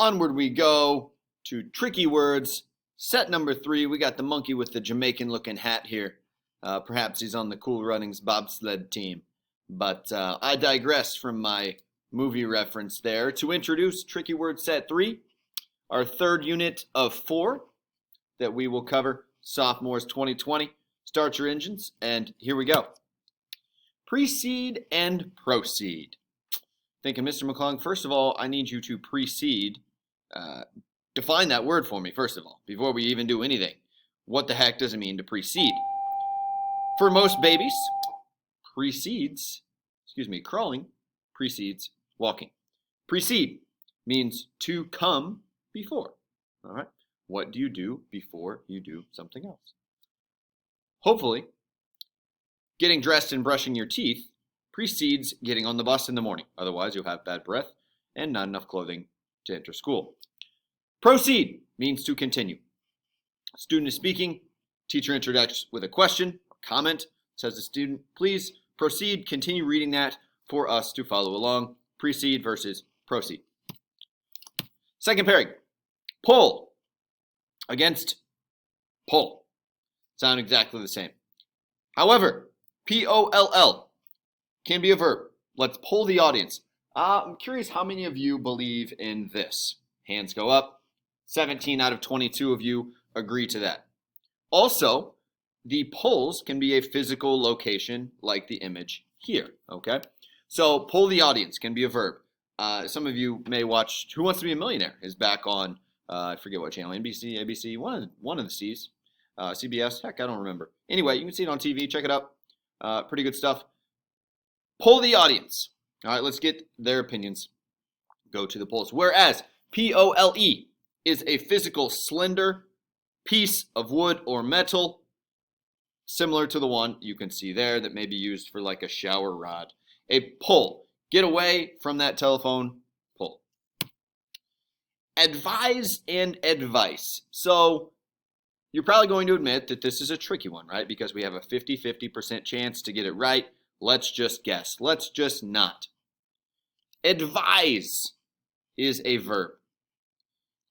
onward we go to tricky words. Set number 3, we got the monkey with the Jamaican-looking hat here. Perhaps he's on the Cool Runnings bobsled team. But I digress from my movie reference there to introduce tricky word set 3, our third unit of 4 that we will cover, sophomores 2020. Start your engines, and here we go. Precede and proceed. Thinking, Mr. McClung, first of all, I need you to precede. Define that word for me, first of all, before we even do anything. What the heck does it mean to precede? For most babies, crawling precedes walking. Precede means to come before. All right. What do you do before you do something else? Hopefully, getting dressed and brushing your teeth precedes getting on the bus in the morning. Otherwise, you'll have bad breath and not enough clothing to enter school. Proceed means to continue. Student is speaking. Teacher introduces with a question or comment. Says the student, please proceed. Continue reading that for us to follow along. Precede versus proceed. Second pairing. Pull against pull. Sound exactly the same. However, P-O-L-L can be a verb. Let's poll the audience. I'm curious how many of you believe in this. Hands go up. 17 out of 22 of you agree to that. Also, the polls can be a physical location like the image here, okay? So, poll the audience can be a verb. Some of you may watch Who Wants to Be a Millionaire is back on, I forget what channel, NBC, ABC, one of the C's, CBS, heck, I don't remember. Anyway, you can see it on TV, check it out. Pretty good stuff. Poll the audience. All right, let's get their opinions. Go to the polls. Whereas P-O-L-E is a physical, slender piece of wood or metal, similar to the one you can see there that may be used for like a shower rod. A pull. Get away from that telephone. Pull. Advise and advice. So you're probably going to admit that this is a tricky one, right? Because we have a 50-50% chance to get it right. Let's just guess. Let's just not. Advise is a verb.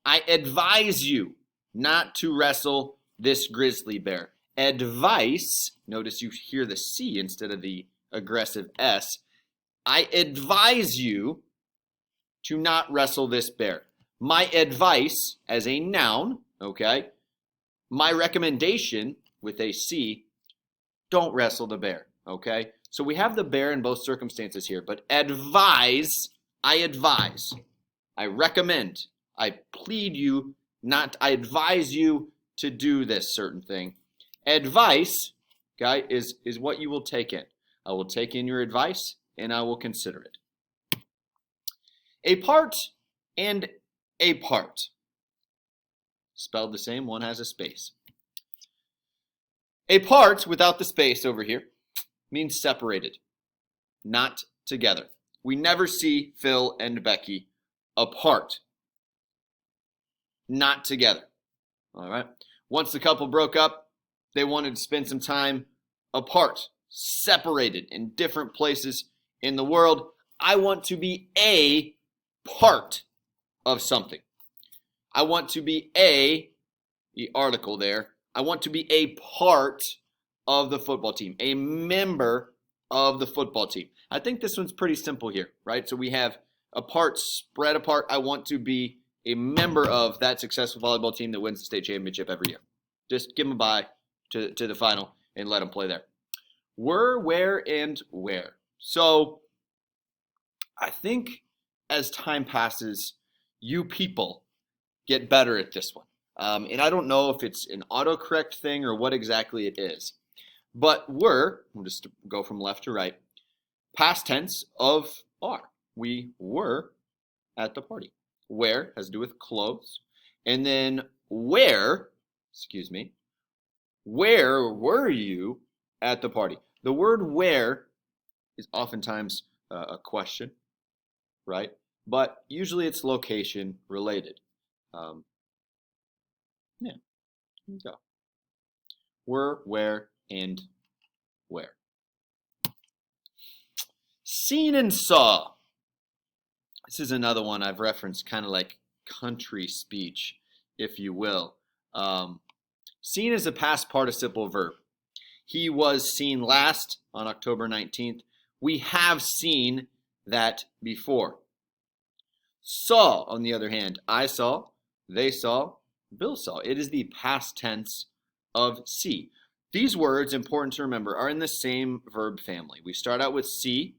I advise you not to wrestle this grizzly bear. Advice, notice you hear the C instead of the aggressive S. I advise you to not wrestle this bear. My advice as a noun, okay? My recommendation with a C, don't wrestle the bear, okay? So we have the bear in both circumstances here, but advise, I advise. I recommend, I plead you not, I advise you to do this certain thing. Advice, okay, is what you will take in. I will take in your advice and I will consider it. A part and a part. Spelled the same, one has a space. A part without the space over here means separated, not together. We never see Phil and Becky apart, not together. All right. Once the couple broke up, they wanted to spend some time apart, separated in different places in the world. I want to be a part of something. I want to be the article there, I want to be a part of the football team, a member of the football team. I think this one's pretty simple here, right? So we have a part spread apart. I want to be a member of that successful volleyball team that wins the state championship every year. Just give them a bye to the final and let them play there. Were, where, and where. So I think as time passes, you people get better at this one. And I don't know if it's an autocorrect thing or what exactly it is. But were, we'll just go from left to right, past tense of are. We were at the party. Where has to do with clothes. And then where were you at the party? The word where is oftentimes a question, right? But usually it's location related. Yeah, here we go. Were, where, and where. Seen and saw. This is another one I've referenced kind of like country speech, if you will. Seen is a past participle verb. He was seen last on October 19th. We have seen that before. Saw, on the other hand, I saw, they saw, Bill saw. It is the past tense of see. These words, important to remember, are in the same verb family. We start out with see.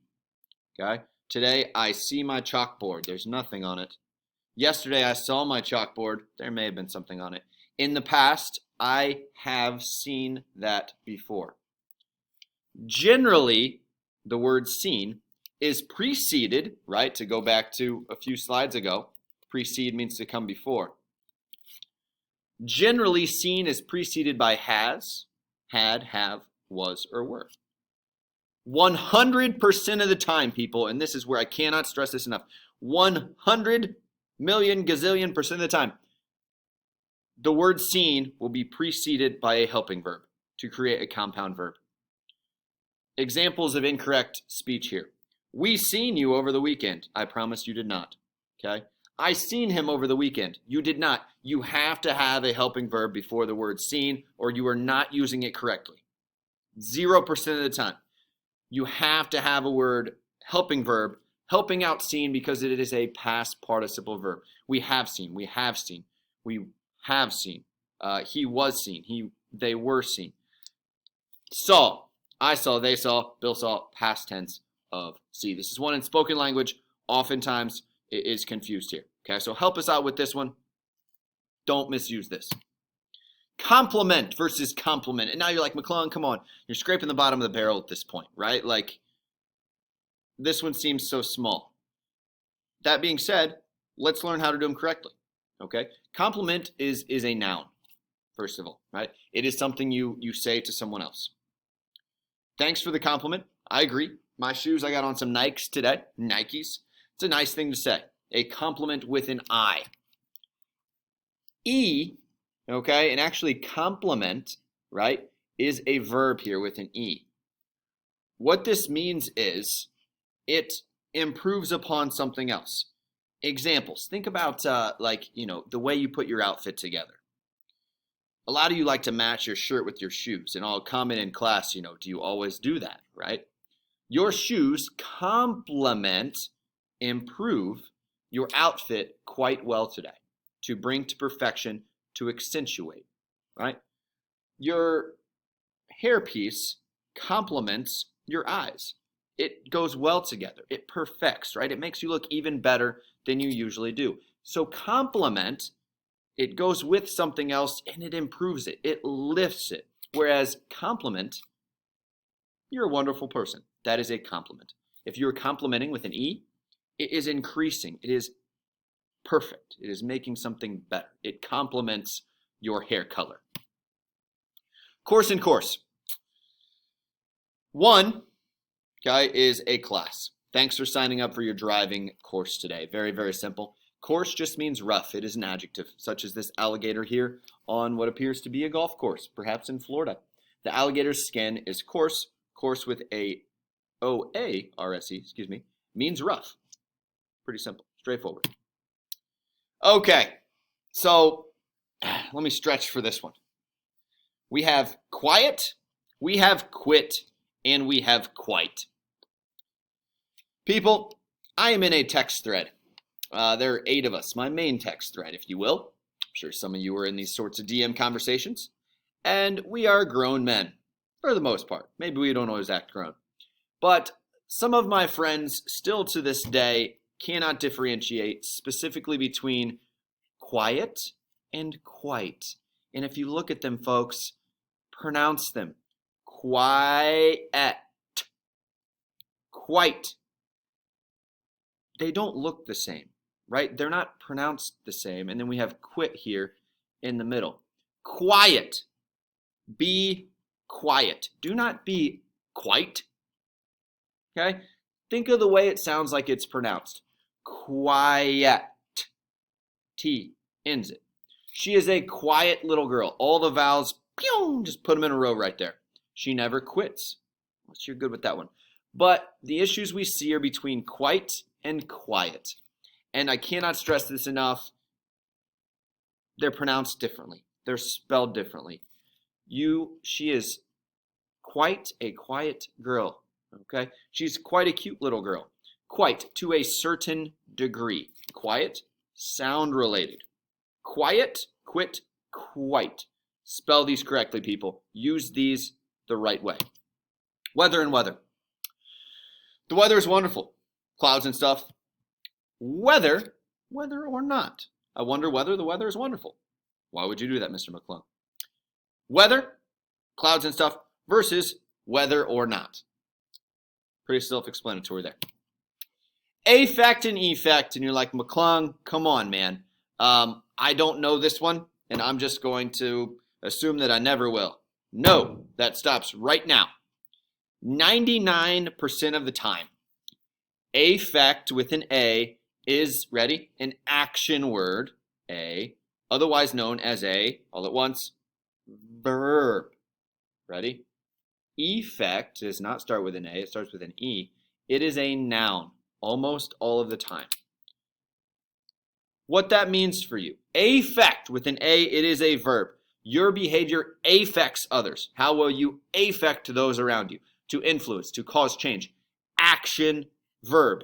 Okay. Today, I see my chalkboard. There's nothing on it. Yesterday, I saw my chalkboard. There may have been something on it. In the past, I have seen that before. Generally, the word seen is preceded, right? To go back to a few slides ago, precede means to come before. Generally, seen is preceded by has, had, have, was, or were. 100% of the time, people, and this is where I cannot stress this enough, 100 million gazillion % of the time, the word seen will be preceded by a helping verb to create a compound verb. Examples of incorrect speech here. We seen you over the weekend. I promise you did not. Okay? I seen him over the weekend. You did not. You have to have a helping verb before the word seen, or you are not using it correctly. 0% of the time. You have to have a word helping verb, helping out seen, because it is a past participle verb. We have seen. We have seen. We have seen. He was seen. They were seen. Saw. I saw, they saw, Bill saw, past tense of see. This is one in spoken language. Oftentimes it is confused here. Okay, so help us out with this one. Don't misuse this. Compliment versus compliment. And now you're like, McClellan, come on. You're scraping the bottom of the barrel at this point, right? Like, this one seems so small. That being said, let's learn how to do them correctly. Okay? Compliment is a noun, first of all, right? It is something you say to someone else. Thanks for the compliment. I agree. My shoes, I got on some Nikes today. Nikes. It's a nice thing to say. A compliment with an I. E, okay, and actually compliment, right, is a verb here with an E. What this means is it improves upon something else. Examples. Think about, the way you put your outfit together. A lot of you like to match your shirt with your shoes, and I'll comment in class, do you always do that, right? Your shoes complement, improve your outfit quite well today, to bring to perfection, to accentuate, right? Your hairpiece complements your eyes. It goes well together. It perfects, right? It makes you look even better than you usually do. So complement, it goes with something else and it improves it. It lifts it. Whereas compliment, you're a wonderful person. That is a compliment. If you're complimenting with an E, it is increasing. It is perfect. It is making something better. It complements your hair color. Course and course. One, okay, is a class. Thanks for signing up for your driving course today. Very, very simple. Coarse just means rough. It is an adjective, such as this alligator here on what appears to be a golf course, perhaps in Florida. The alligator's skin is coarse. Coarse with a O-A-R-S-E, means rough. Pretty simple, straightforward. Okay, so let me stretch for this one. We have quiet, we have quit, and we have quite. People, I am in a text thread. There are 8 of us, my main text thread, if you will. I'm sure some of you are in these sorts of DM conversations. And we are grown men, for the most part. Maybe we don't always act grown. But some of my friends still to this day cannot differentiate specifically between quiet and quite. And if you look at them, folks, pronounce them. Quiet. Quite. They don't look the same, right? They're not pronounced the same. And then we have quit here in the middle. Quiet. Be quiet. Do not be quite. Okay? Think of the way it sounds like it's pronounced. Quiet. T ends it. She is a quiet little girl. All the vowels, pew, just put them in a row right there. She never quits. Well, you're good with that one. But the issues we see are between quite and quiet. And I cannot stress this enough. they're pronounced differently. They're spelled differently. She is quite a quiet girl, okay? She's quite a cute little girl. Quite, to a certain degree. Quiet, sound related. Quiet, quit, quite. Spell these correctly, people. Use these the right way. Weather and weather. The weather is wonderful. Clouds and stuff. Whether or not. I wonder whether the weather is wonderful. Why would you do that, Mr. McClung? Weather, clouds and stuff, versus whether or not. Pretty self-explanatory there. Affect and effect, and you're like, McClung, come on, man. I don't know this one, and I'm just going to assume that I never will. No, that stops right now. 99% of the time, affect with an A is, ready, an action word, A, otherwise known as all at once, verb. Ready? Effect does not start with an A, it starts with an E. It is a noun almost all of the time. What that means for you. Affect with an A, it is a verb. Your behavior affects others. How will you affect those around you? To influence, to cause change. Action, verb.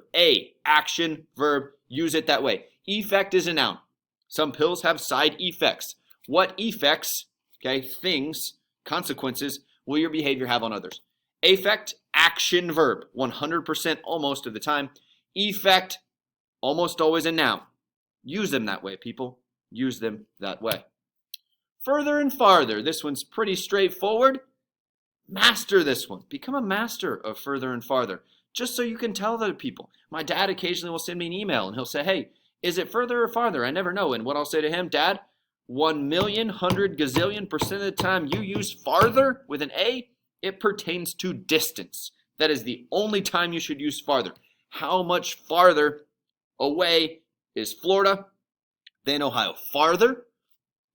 Action, verb. Use it that way. Effect is a noun. Some pills have side effects. What effects, okay, things, consequences, will your behavior have on others? Affect, action, verb. 100% almost of the time. Effect, almost always a noun. Use them that way, people. Use them that way. Further and farther. This one's pretty straightforward. Master this one. Become a master of further and farther. Just so you can tell other people. My dad occasionally will send me an email and he'll say, hey, is it further or farther? I never know. And what I'll say to him, Dad, 1,100,000,000,000% of the time you use farther with an A, it pertains to distance. That is the only time you should use farther. How much farther away is Florida than Ohio? Farther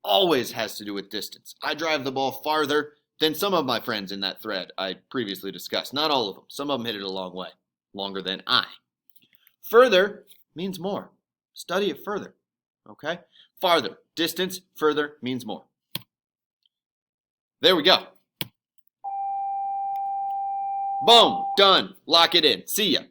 always has to do with distance. I drive the ball farther than some of my friends in that thread I previously discussed. Not all of them. Some of them hit it a long way, longer than I. Further means more. Study it further, okay? Farther, distance, further means more. There we go. Boom, done. Lock it in. See ya.